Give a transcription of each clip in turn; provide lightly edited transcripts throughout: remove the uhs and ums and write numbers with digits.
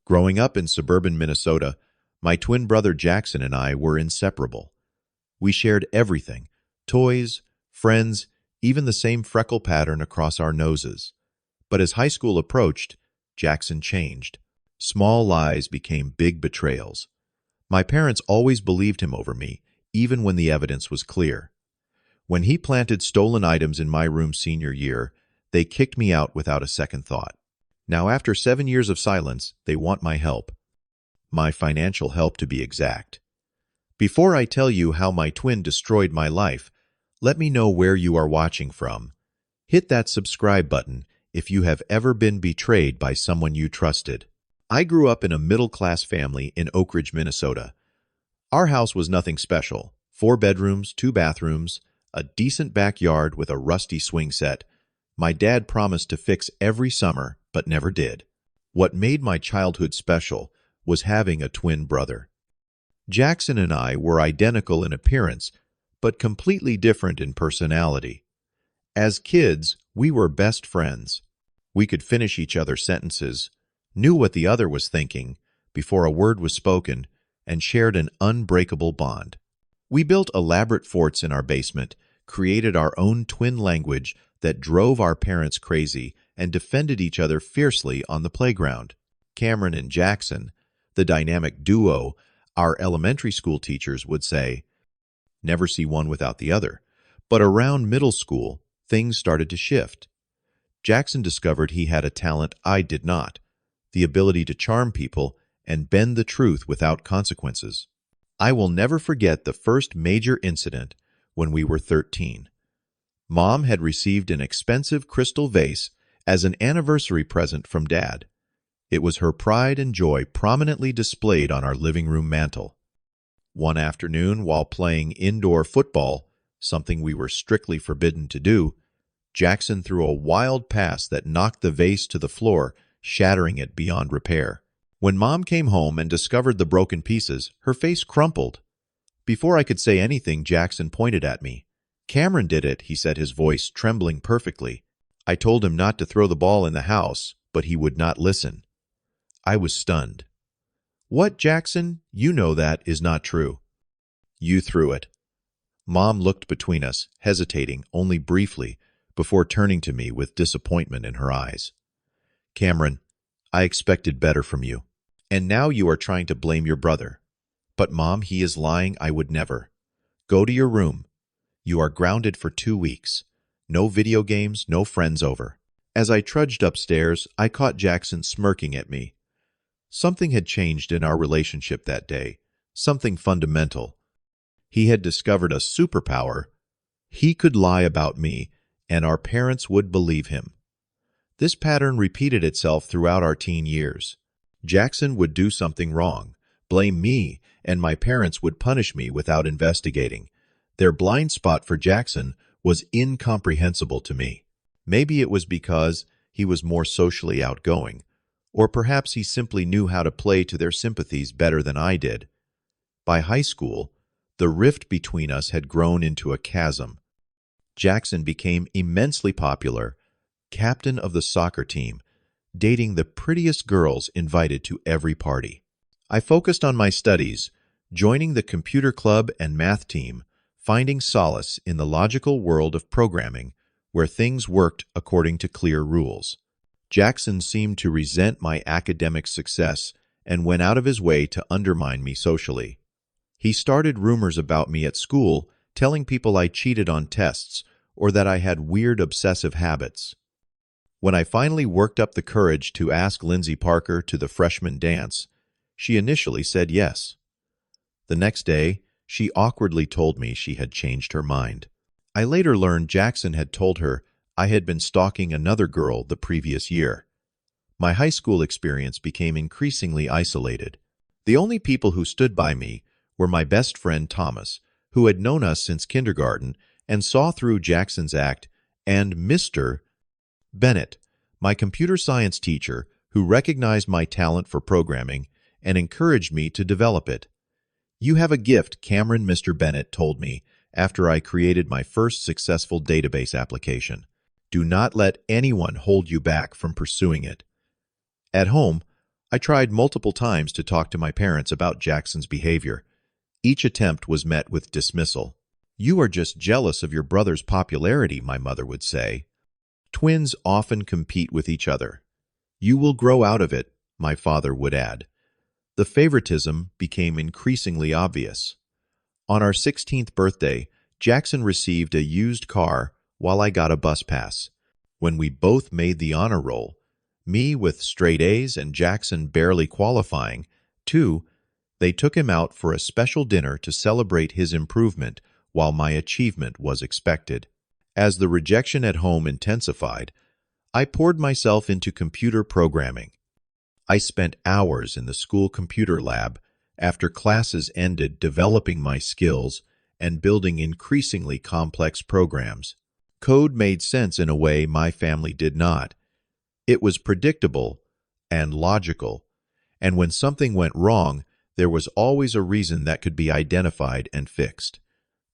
Growing up in suburban Minnesota, my twin brother Jackson and I were inseparable. We shared everything: toys, friends, even the same freckle pattern across our noses. But as high school approached, Jackson changed. Small lies became big betrayals. My parents always believed him over me, even when the evidence was clear. When he planted stolen items in my room senior year, they kicked me out without a second thought. Now, after 7 years of silence, they want my help. My financial help, to be exact. Before I tell you how my twin destroyed my life, let me know where you are watching from. Hit that subscribe button if you have ever been betrayed by someone you trusted. I grew up in a middle-class family in Oak Ridge, Minnesota. Our house was nothing special: 4 bedrooms, 2 bathrooms, a decent backyard with a rusty swing set. My dad promised to fix every summer, but never did. What made my childhood special was having a twin brother. Jackson and I were identical in appearance, but completely different in personality. As kids, we were best friends. We could finish each other's sentences, knew what the other was thinking before a word was spoken, and shared an unbreakable bond. We built elaborate forts in our basement, created our own twin language that drove our parents crazy, and defended each other fiercely on the playground. Cameron and Jackson, the dynamic duo our elementary school teachers would say, never see one without the other. But around middle school, things started to shift. Jackson discovered he had a talent I did not: the ability to charm people and bend the truth without consequences. I will never forget the first major incident when we were 13. Mom had received an expensive crystal vase as an anniversary present from Dad. It was her pride and joy prominently displayed on our living room mantel. One afternoon, while playing indoor football, something we were strictly forbidden to do, Jackson threw a wild pass that knocked the vase to the floor, shattering it beyond repair. When Mom came home and discovered the broken pieces, her face crumpled. Before I could say anything, Jackson pointed at me. "Cameron did it," he said, his voice trembling perfectly. I told him not to throw the ball in the house, but he would not listen. I was stunned. "What, Jackson? You know that is not true." "You threw it." Mom looked between us, hesitating only briefly, before turning to me with disappointment in her eyes. "Cameron, I expected better from you. And now you are trying to blame your brother." "But Mom, he is lying. I would never." "Go to your room. You are grounded for 2 weeks. No video games, no friends over." As I trudged upstairs, I caught Jackson smirking at me. Something had changed in our relationship that day, something fundamental. He had discovered a superpower. He could lie about me, and our parents would believe him. This pattern repeated itself throughout our teen years. Jackson would do something wrong, blame me, and my parents would punish me without investigating. Their blind spot for Jackson was incomprehensible to me. Maybe it was because he was more socially outgoing, or perhaps he simply knew how to play to their sympathies better than I did. By high school, the rift between us had grown into a chasm. Jackson became immensely popular, captain of the soccer team, dating the prettiest girls invited to every party. I focused on my studies, joining the computer club and math team, finding solace in the logical world of programming, where things worked according to clear rules. Jackson seemed to resent my academic success and went out of his way to undermine me socially. He started rumors about me at school, telling people I cheated on tests or that I had weird obsessive habits. When I finally worked up the courage to ask Lindsay Parker to the freshman dance, she initially said yes. The next day, she awkwardly told me she had changed her mind. I later learned Jackson had told her I had been stalking another girl the previous year. My high school experience became increasingly isolated. The only people who stood by me were my best friend Thomas, who had known us since kindergarten and saw through Jackson's act, and Mr. Bennett, my computer science teacher, who recognized my talent for programming and encouraged me to develop it. "You have a gift," Cameron Mr. Bennett told me after I created my first successful database application. "Do not let anyone hold you back from pursuing it." At home, I tried multiple times to talk to my parents about Jackson's behavior. Each attempt was met with dismissal. "You are just jealous of your brother's popularity," my mother would say. "Twins often compete with each other. You will grow out of it," my father would add. The favoritism became increasingly obvious. On our 16th birthday, Jackson received a used car while I got a bus pass. When we both made the honor roll, me with straight A's and Jackson barely qualifying, they took him out for a special dinner to celebrate his improvement while my achievement was expected. As the rejection at home intensified, I poured myself into computer programming. I spent hours in the school computer lab after classes ended developing my skills and building increasingly complex programs. Code made sense in a way my family did not. It was predictable and logical, and when something went wrong, there was always a reason that could be identified and fixed.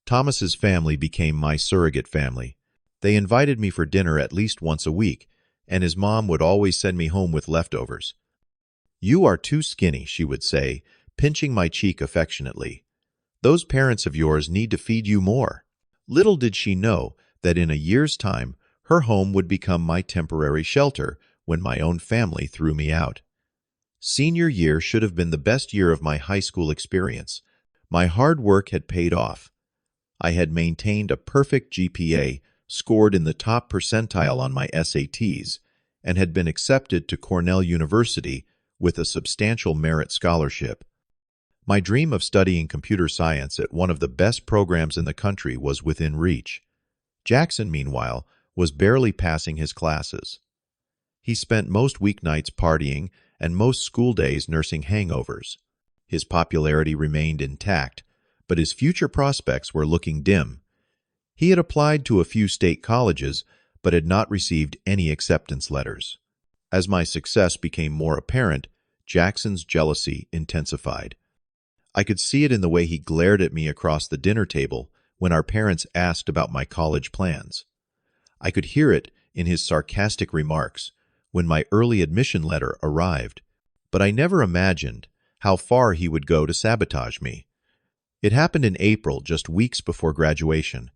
Thomas's family became my surrogate family. They invited me for dinner at least once a week, and his mom would always send me home with leftovers. "You are too skinny," she would say, pinching my cheek affectionately. "Those parents of yours need to feed you more." Little did she know that in a year's time, her home would become my temporary shelter when my own family threw me out. Senior year should have been the best year of my high school experience. My hard work had paid off. I had maintained a perfect GPA, scored in the top percentile on my SATs, and had been accepted to Cornell University with a substantial merit scholarship. My dream of studying computer science at one of the best programs in the country was within reach. Jackson, meanwhile, was barely passing his classes. He spent most weeknights partying and most school days nursing hangovers. His popularity remained intact, but his future prospects were looking dim. He had applied to a few state colleges, but had not received any acceptance letters. As my success became more apparent, Jackson's jealousy intensified. I could see it in the way he glared at me across the dinner table when our parents asked about my college plans. I could hear it in his sarcastic remarks when my early admission letter arrived, but I never imagined how far he would go to sabotage me. It happened in April, just weeks before graduation.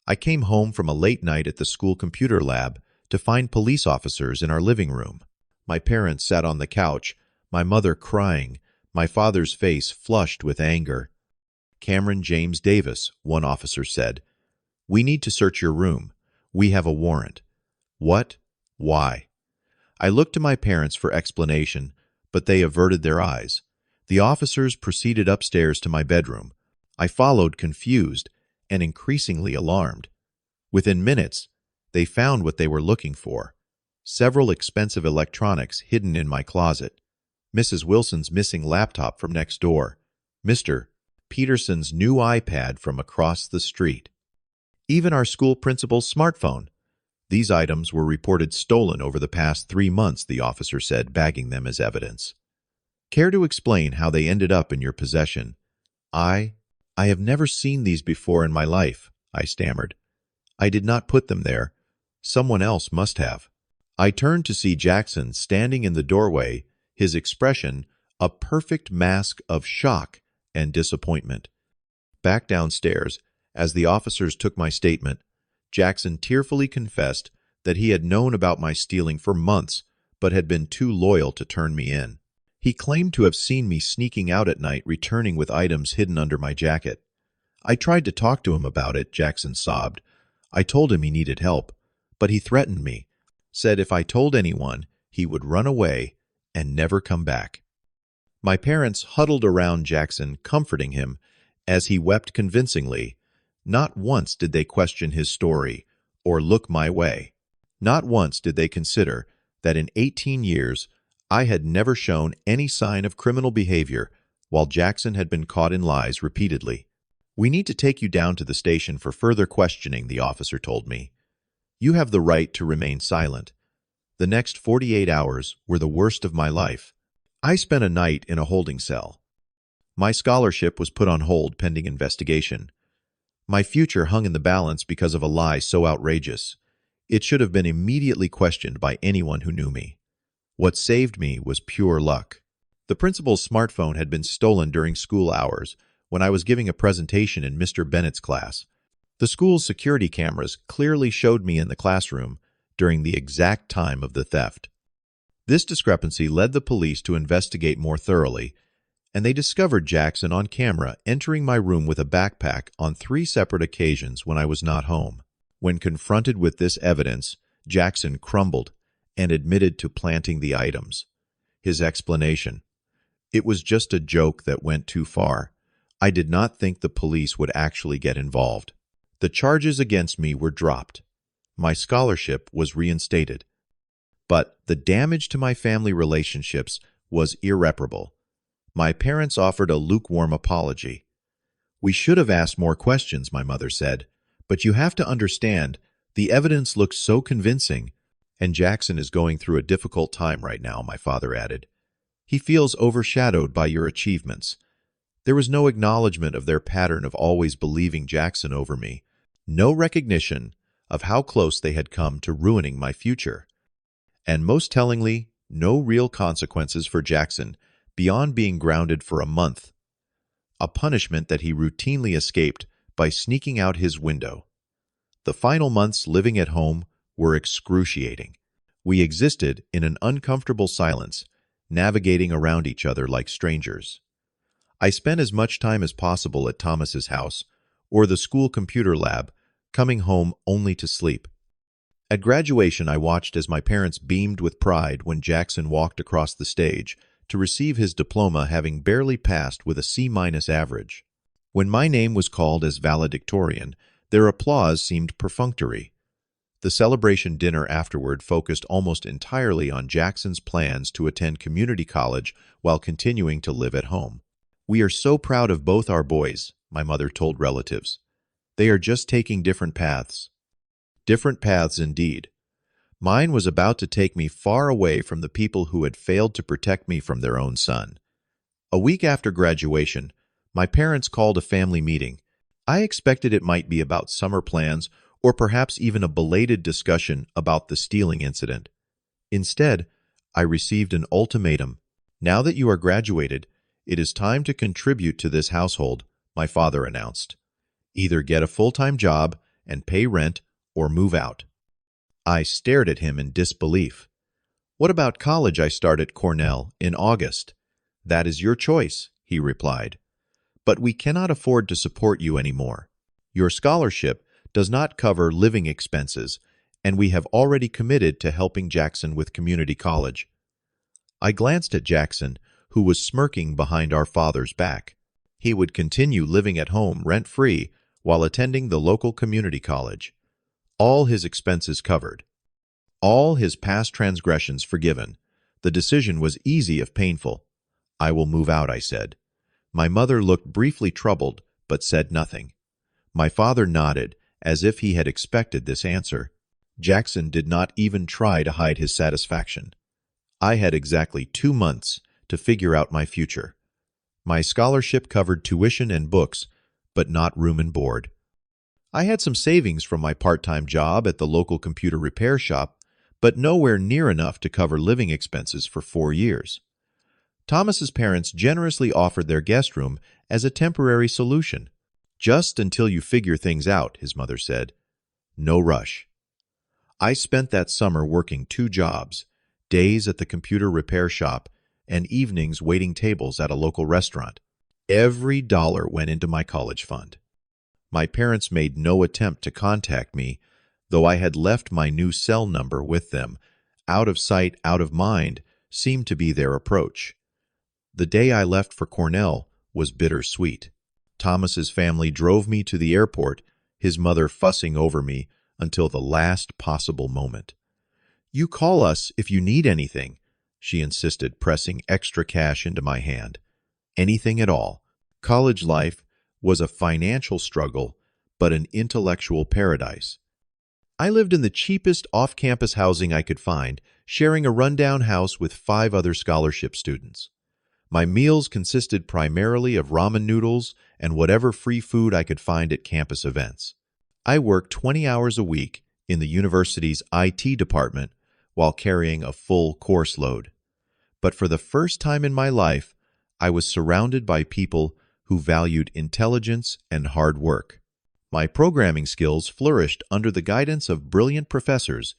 I came home from a late night at the school computer lab to find police officers in our living room. My parents sat on the couch, my mother crying, my father's face flushed with anger. "Cameron James Davis," one officer said, "we need to search your room. We have a warrant." "What? Why?" I looked to my parents for explanation, but they averted their eyes. The officers proceeded upstairs to my bedroom. I followed, confused and increasingly alarmed. Within minutes, they found what they were looking for: several expensive electronics hidden in my closet, Mrs. Wilson's missing laptop from next door, Mr. Peterson's new iPad from across the street, even our school principal's smartphone. These items were reported stolen over the past 3 months, the officer said, bagging them as evidence. "Care to explain how they ended up in your possession?" I have never seen these before in my life," I stammered. "I did not put them there. Someone else must have." I turned to see Jackson standing in the doorway, his expression a perfect mask of shock and disappointment. Back downstairs, as the officers took my statement, Jackson tearfully confessed that he had known about my stealing for months, but had been too loyal to turn me in. He claimed to have seen me sneaking out at night, returning with items hidden under my jacket. "I tried to talk to him about it," Jackson sobbed. "I told him he needed help, but he threatened me, said if I told anyone, he would run away and never come back." My parents huddled around Jackson, comforting him as he wept convincingly. Not once did they question his story or look my way. Not once did they consider that in 18 years I had never shown any sign of criminal behavior while Jackson had been caught in lies repeatedly. "We need to take you down to the station for further questioning," the officer told me. "You have the right to remain silent." The next 48 hours were the worst of my life. I spent a night in a holding cell. My scholarship was put on hold pending investigation. My future hung in the balance because of a lie so outrageous. It should have been immediately questioned by anyone who knew me. What saved me was pure luck. The principal's smartphone had been stolen during school hours when I was giving a presentation in Mr. Bennett's class. The school's security cameras clearly showed me in the classroom during the exact time of the theft. This discrepancy led the police to investigate more thoroughly, and they discovered Jackson on camera entering my room with a backpack on 3 separate occasions when I was not home. When confronted with this evidence, Jackson crumbled and admitted to planting the items. His explanation: "It was just a joke that went too far. I did not think the police would actually get involved." The charges against me were dropped. My scholarship was reinstated. But the damage to my family relationships was irreparable. My parents offered a lukewarm apology. "We should have asked more questions," my mother said, "but you have to understand, the evidence looks so convincing." "And Jackson is going through a difficult time right now," my father added. "He feels overshadowed by your achievements." There was no acknowledgement of their pattern of always believing Jackson over me, no recognition of how close they had come to ruining my future. And most tellingly, no real consequences for Jackson beyond being grounded for a month, a punishment that he routinely escaped by sneaking out his window. The final months living at home were excruciating. We existed in an uncomfortable silence, navigating around each other like strangers. I spent as much time as possible at Thomas's house or the school computer lab, coming home only to sleep. At graduation, I watched as my parents beamed with pride when Jackson walked across the stage to receive his diploma, having barely passed with a C- average. When my name was called as valedictorian, their applause seemed perfunctory. The celebration dinner afterward focused almost entirely on Jackson's plans to attend community college while continuing to live at home. "We are so proud of both our boys," my mother told relatives. "They are just taking different paths." Different paths indeed. Mine was about to take me far away from the people who had failed to protect me from their own son. A week after graduation, my parents called a family meeting. I expected it might be about summer plans or perhaps even a belated discussion about the stealing incident. Instead, I received an ultimatum. "Now that you are graduated, it is time to contribute to this household," my father announced. "Either get a full-time job and pay rent or move out." I stared at him in disbelief. "What about college? I start at Cornell in August." "That is your choice," he replied. "But we cannot afford to support you anymore. Your scholarship does not cover living expenses, and we have already committed to helping Jackson with community college." I glanced at Jackson, who was smirking behind our father's back. He would continue living at home rent-free while attending the local community college. All his expenses covered. All his past transgressions forgiven. The decision was easy if painful. "I will move out," I said. My mother looked briefly troubled, but said nothing. My father nodded, as if he had expected this answer. Jackson did not even try to hide his satisfaction. I had exactly 2 months to figure out my future. My scholarship covered tuition and books, but not room and board. I had some savings from my part-time job at the local computer repair shop, but nowhere near enough to cover living expenses for 4 years. Thomas's parents generously offered their guest room as a temporary solution. "Just until you figure things out," his mother said. "No rush." I spent that summer working 2 jobs, days at the computer repair shop and evenings waiting tables at a local restaurant. Every dollar went into my college fund. My parents made no attempt to contact me, though I had left my new cell number with them. Out of sight, out of mind seemed to be their approach. The day I left for Cornell was bittersweet. Thomas's family drove me to the airport, his mother fussing over me until the last possible moment. "You call us if you need anything," she insisted, pressing extra cash into my hand. Anything at all. College life was a financial struggle, but an intellectual paradise. I lived in the cheapest off-campus housing I could find, sharing a rundown house with 5 other scholarship students. My meals consisted primarily of ramen noodles and whatever free food I could find at campus events. I worked 20 hours a week in the university's IT department while carrying a full course load. But for the first time in my life, I was surrounded by people who valued intelligence and hard work. My programming skills flourished under the guidance of brilliant professors.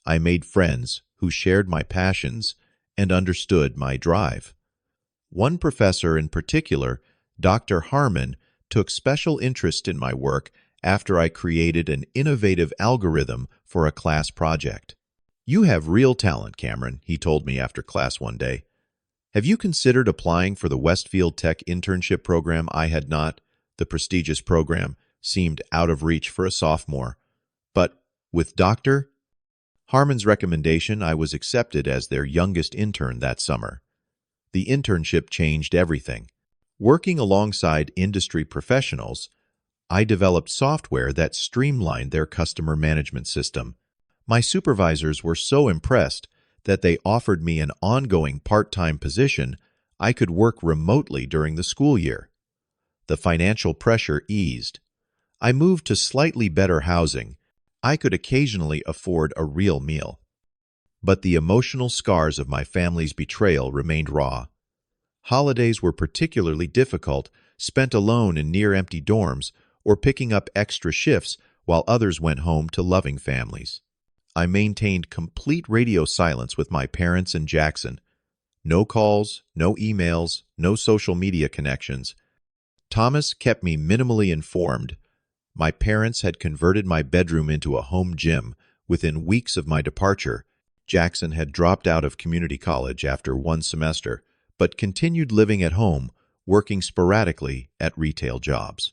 I made friends who shared my passions and understood my drive. One professor in particular, Dr. Harmon, took special interest in my work after I created an innovative algorithm for a class project. "You have real talent, Cameron," he told me after class one day. "Have you considered applying for the Westfield Tech internship program?" I had not. The prestigious program seemed out of reach for a sophomore. But with Dr. Harmon's recommendation, I was accepted as their youngest intern that summer. The internship changed everything. Working alongside industry professionals, I developed software that streamlined their customer management system. My supervisors were so impressed that they offered me an ongoing part-time position. I could work remotely during the school year. The financial pressure eased. I moved to slightly better housing. I could occasionally afford a real meal. But the emotional scars of my family's betrayal remained raw. Holidays were particularly difficult, spent alone in near-empty dorms or picking up extra shifts while others went home to loving families. I maintained complete radio silence with my parents and Jackson. No calls, no emails, no social media connections. Thomas kept me minimally informed. My parents had converted my bedroom into a home gym within weeks of my departure. Jackson had dropped out of community college after one semester, but continued living at home, working sporadically at retail jobs.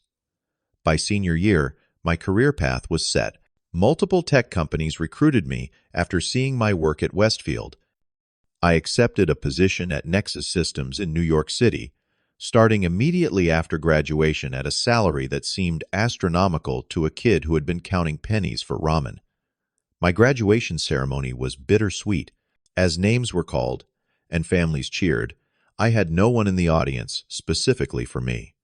By senior year, my career path was set. Multiple tech companies recruited me after seeing my work at Westfield. I accepted a position at Nexus Systems in New York City, starting immediately after graduation at a salary that seemed astronomical to a kid who had been counting pennies for ramen. My graduation ceremony was bittersweet. As names were called and families cheered, I had no one in the audience specifically for me.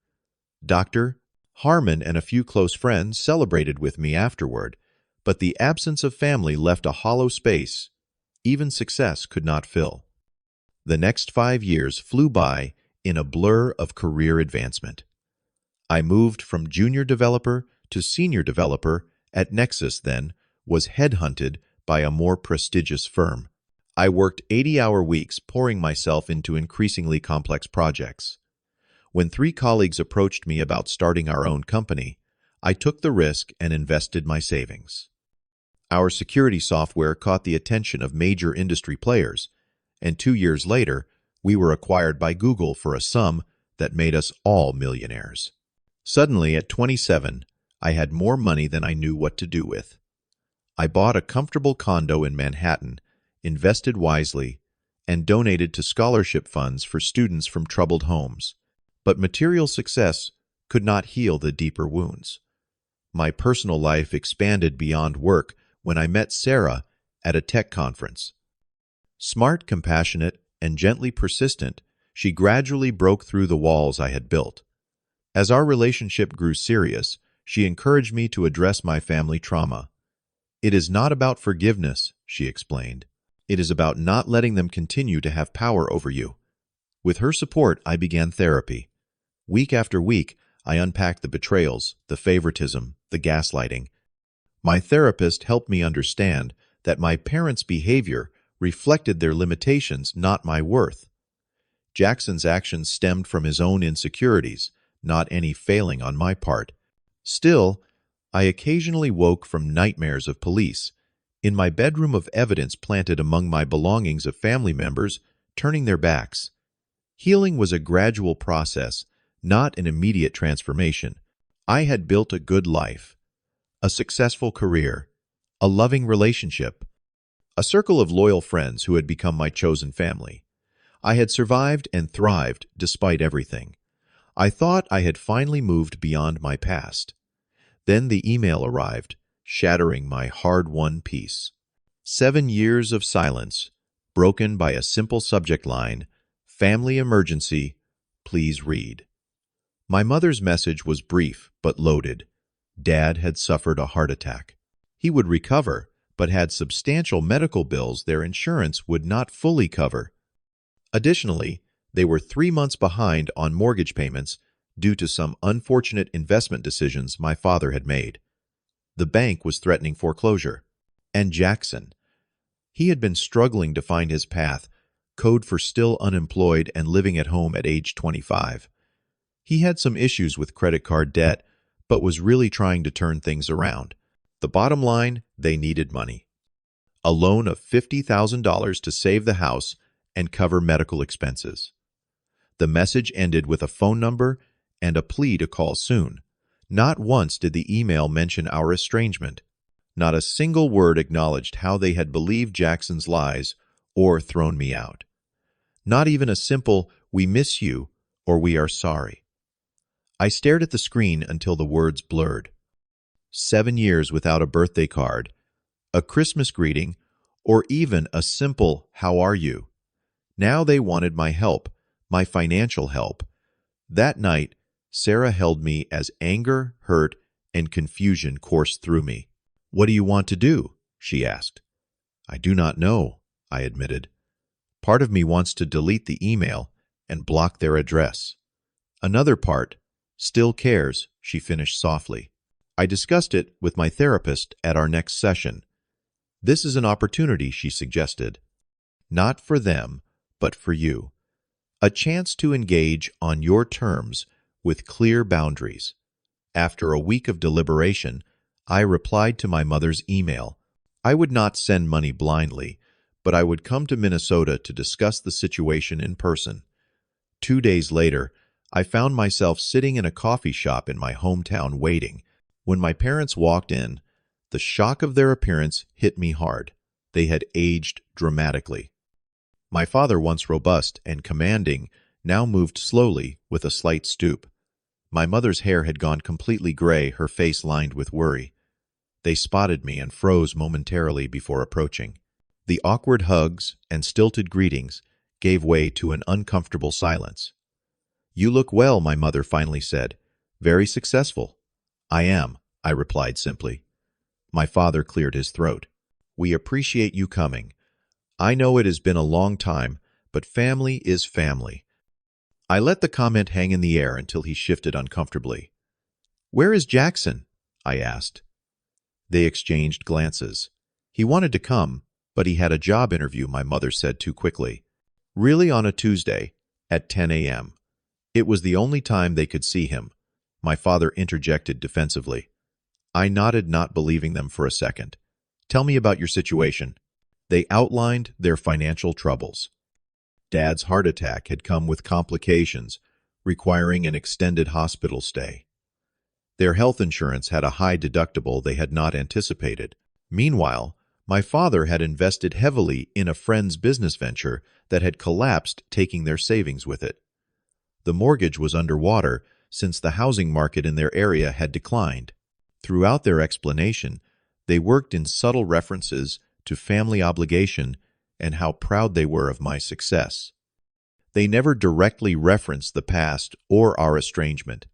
Dr. Harmon and a few close friends celebrated with me afterward, but the absence of family left a hollow space even success could not fill. The next 5 years flew by in a blur of career advancement. I moved from junior developer to senior developer at Nexus, then was headhunted by a more prestigious firm. I worked 80-hour weeks, pouring myself into increasingly complex projects. When 3 colleagues approached me about starting our own company, I took the risk and invested my savings. Our security software caught the attention of major industry players, and 2 years later, we were acquired by Google for a sum that made us all millionaires. Suddenly, at 27, I had more money than I knew what to do with. I bought a comfortable condo in Manhattan, invested wisely, and donated to scholarship funds for students from troubled homes. But material success could not heal the deeper wounds. My personal life expanded beyond work when I met Sarah at a tech conference. Smart, compassionate, and gently persistent, she gradually broke through the walls I had built. As our relationship grew serious, she encouraged me to address my family trauma. "It is not about forgiveness," she explained. "It is about not letting them continue to have power over you." With her support, I began therapy. Week after week, I unpacked the betrayals, the favoritism, the gaslighting. My therapist helped me understand that my parents' behavior reflected their limitations, not my worth. Jackson's actions stemmed from his own insecurities, not any failing on my part. Still, I occasionally woke from nightmares of police, in my bedroom of evidence planted among my belongings of family members turning their backs. Healing was a gradual process, not an immediate transformation. I had built a good life, a successful career, a loving relationship, a circle of loyal friends who had become my chosen family. I had survived and thrived despite everything. I thought I had finally moved beyond my past. Then the email arrived, shattering my hard-won peace. 7 years of silence, broken by a simple subject line, "Family emergency, please read." My mother's message was brief but loaded. Dad had suffered a heart attack. He would recover, but had substantial medical bills their insurance would not fully cover. Additionally, they were 3 months behind on mortgage payments due to some unfortunate investment decisions my father had made. The bank was threatening foreclosure. And Jackson. He had been struggling to find his path, code for still unemployed and living at home at age 25. He had some issues with credit card debt, but was really trying to turn things around. The bottom line, they needed money. A loan of $50,000 to save the house and cover medical expenses. The message ended with a phone number and a plea to call soon. Not once did the email mention our estrangement. Not a single word acknowledged how they had believed Jackson's lies or thrown me out. Not even a simple, "We miss you," or "We are sorry." I stared at the screen until the words blurred. 7 years without a birthday card, a Christmas greeting, or even a simple, "How are you?" Now they wanted my help, my financial help. That night, Sarah held me as anger, hurt, and confusion coursed through me. "What do you want to do?" she asked. "I do not know," I admitted. Part of me wants to delete the email and block their address. Another part still cares, she finished softly. I discussed it with my therapist at our next session. This is an opportunity, she suggested. Not for them, but for you. A chance to engage on your terms with clear boundaries. After a week of deliberation, I replied to my mother's email. I would not send money blindly, but I would come to Minnesota to discuss the situation in person. 2 days later, I found myself sitting in a coffee shop in my hometown waiting. When my parents walked in, the shock of their appearance hit me hard. They had aged dramatically. My father, once robust and commanding, now moved slowly with a slight stoop. My mother's hair had gone completely gray, her face lined with worry. They spotted me and froze momentarily before approaching. The awkward hugs and stilted greetings gave way to an uncomfortable silence. "You look well," my mother finally said. "Very successful." "I am," I replied simply. My father cleared his throat. "We appreciate you coming. I know it has been a long time, but family is family." I let the comment hang in the air until he shifted uncomfortably. "Where is Jackson?" I asked. They exchanged glances. "He wanted to come, but he had a job interview," my mother said too quickly. "Really, on a Tuesday, at 10 a.m. It was the only time they could see him," my father interjected defensively. I nodded, not believing them for a second. "Tell me about your situation." They outlined their financial troubles. Dad's heart attack had come with complications, requiring an extended hospital stay. Their health insurance had a high deductible they had not anticipated. Meanwhile, my father had invested heavily in a friend's business venture that had collapsed, taking their savings with it. The mortgage was underwater since the housing market in their area had declined. Throughout their explanation, they worked in subtle references to family obligation and how proud they were of my success. They never directly referenced the past or our estrangement.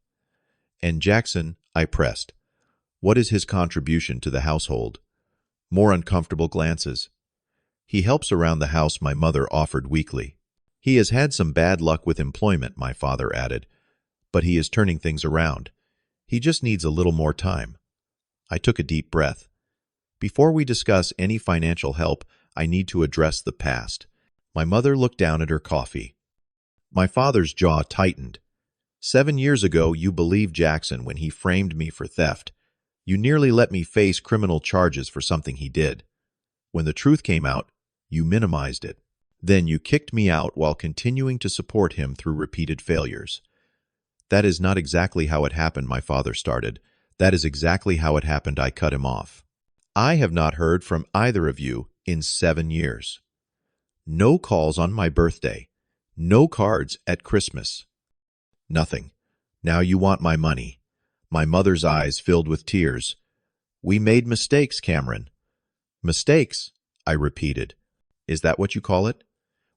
"And Jackson," I pressed, "what is his contribution to the household?" More uncomfortable glances. "He helps around the house," my mother offered weakly. "He has had some bad luck with employment," my father added, "but he is turning things around. He just needs a little more time." I took a deep breath. Before we discuss any financial help, I need to address the past. My mother looked down at her coffee. My father's jaw tightened. 7 years ago, you believed Jackson when he framed me for theft. You nearly let me face criminal charges for something he did. When the truth came out, you minimized it. Then you kicked me out while continuing to support him through repeated failures. "That is not exactly how it happened," my father started. "That is exactly how it happened," I cut him off. "I have not heard from either of you in 7 years. No calls on my birthday. No cards at Christmas. Nothing. Now you want my money." My mother's eyes filled with tears. "We made mistakes, Cameron." "Mistakes?" I repeated. "Is that what you call it?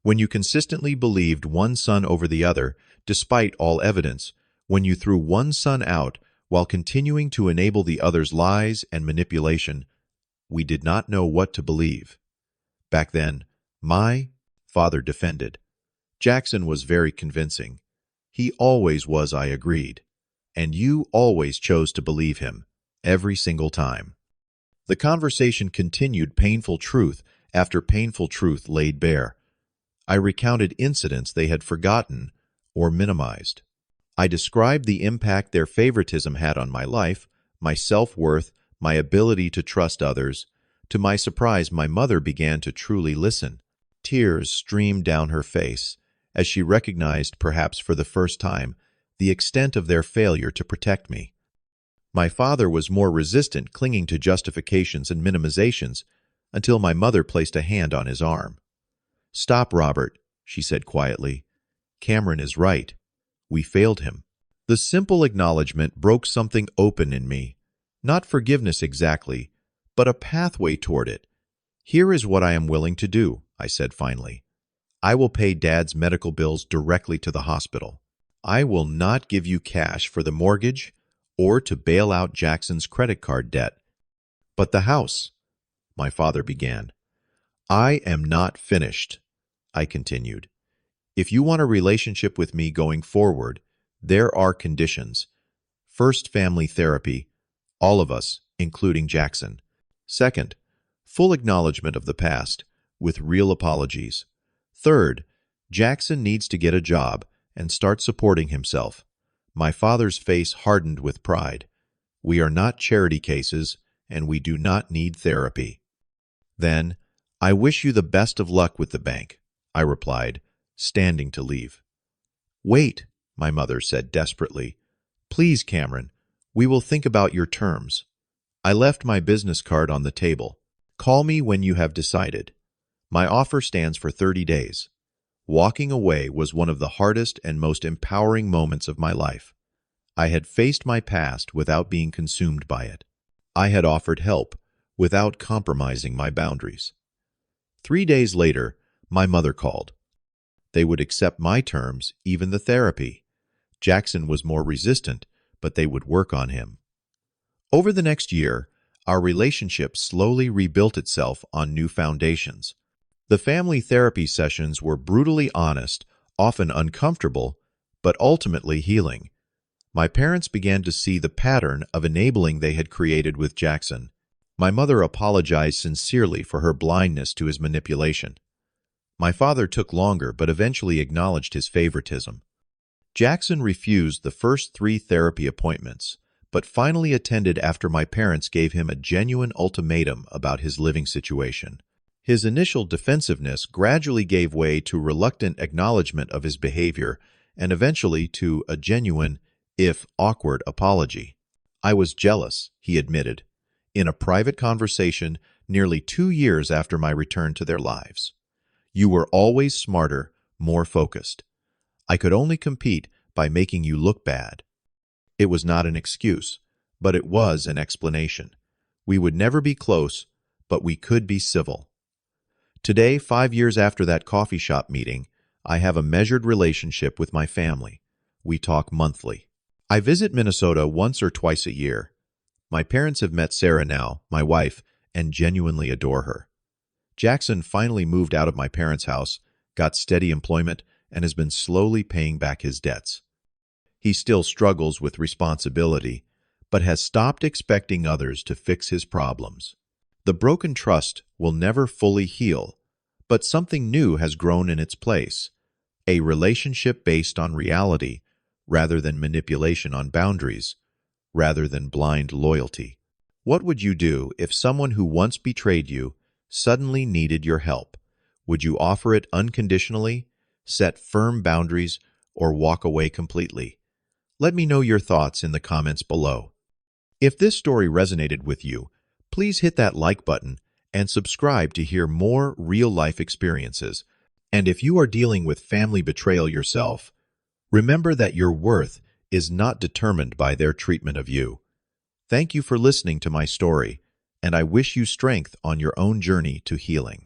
When you consistently believed one son over the other, despite all evidence, when you threw one son out while continuing to enable the other's lies and manipulation, We did not know what to believe. Back then, my father defended. Jackson was very convincing. He always was, I agreed. And you always chose to believe him, every single time. The conversation continued, painful truth after painful truth laid bare. I recounted incidents they had forgotten or minimized. I described the impact their favoritism had on my life, my self-worth, my ability to trust others. To my surprise, my mother began to truly listen. Tears streamed down her face as she recognized, perhaps for the first time, the extent of their failure to protect me. My father was more resistant, clinging to justifications and minimizations, until my mother placed a hand on his arm. "Stop, Robert," she said quietly. "Cameron is right. We failed him." The simple acknowledgement broke something open in me. Not forgiveness exactly, but a pathway toward it. "Here is what I am willing to do," I said finally. "I will pay Dad's medical bills directly to the hospital. I will not give you cash for the mortgage or to bail out Jackson's credit card debt." "But the house," my father began. "I am not finished," I continued. "If you want a relationship with me going forward, there are conditions. First, family therapy, all of us, including Jackson. Second, full acknowledgement of the past, with real apologies. Third, Jackson needs to get a job and start supporting himself." My father's face hardened with pride. "We are not charity cases, and we do not need therapy." "Then, I wish you the best of luck with the bank," I replied, standing to leave. "Wait," my mother said desperately. "Please, Cameron, we will think about your terms." I left my business card on the table. "Call me when you have decided. My offer stands for 30 days. Walking away was one of the hardest and most empowering moments of my life. I had faced my past without being consumed by it. I had offered help without compromising my boundaries. 3 days later, my mother called. They would accept my terms, even the therapy. Jackson was more resistant, but they would work on him. Over the next year, our relationship slowly rebuilt itself on new foundations. The family therapy sessions were brutally honest, often uncomfortable, but ultimately healing. My parents began to see the pattern of enabling they had created with Jackson. My mother apologized sincerely for her blindness to his manipulation. My father took longer, but eventually acknowledged his favoritism. Jackson refused the first 3 therapy appointments, but finally attended after my parents gave him a genuine ultimatum about his living situation. His initial defensiveness gradually gave way to reluctant acknowledgement of his behavior and eventually to a genuine, if awkward, apology. "I was jealous," he admitted, in a private conversation nearly 2 years after my return to their lives. "You were always smarter, more focused. I could only compete by making you look bad." It was not an excuse, but it was an explanation. We would never be close, but we could be civil. Today, 5 years after that coffee shop meeting, I have a measured relationship with my family. We talk monthly. I visit Minnesota once or twice a year. My parents have met Sarah now, my wife, and genuinely adore her. Jackson finally moved out of my parents' house, got steady employment, and has been slowly paying back his debts. He still struggles with responsibility, but has stopped expecting others to fix his problems. The broken trust will never fully heal, but something new has grown in its place, a relationship based on reality rather than manipulation, on boundaries rather than blind loyalty. What would you do if someone who once betrayed you suddenly needed your help? Would you offer it unconditionally, set firm boundaries, or walk away completely? Let me know your thoughts in the comments below. If this story resonated with you, please hit that like button and subscribe to hear more real-life experiences. And if you are dealing with family betrayal yourself, remember that your worth is not determined by their treatment of you. Thank you for listening to my story, and I wish you strength on your own journey to healing.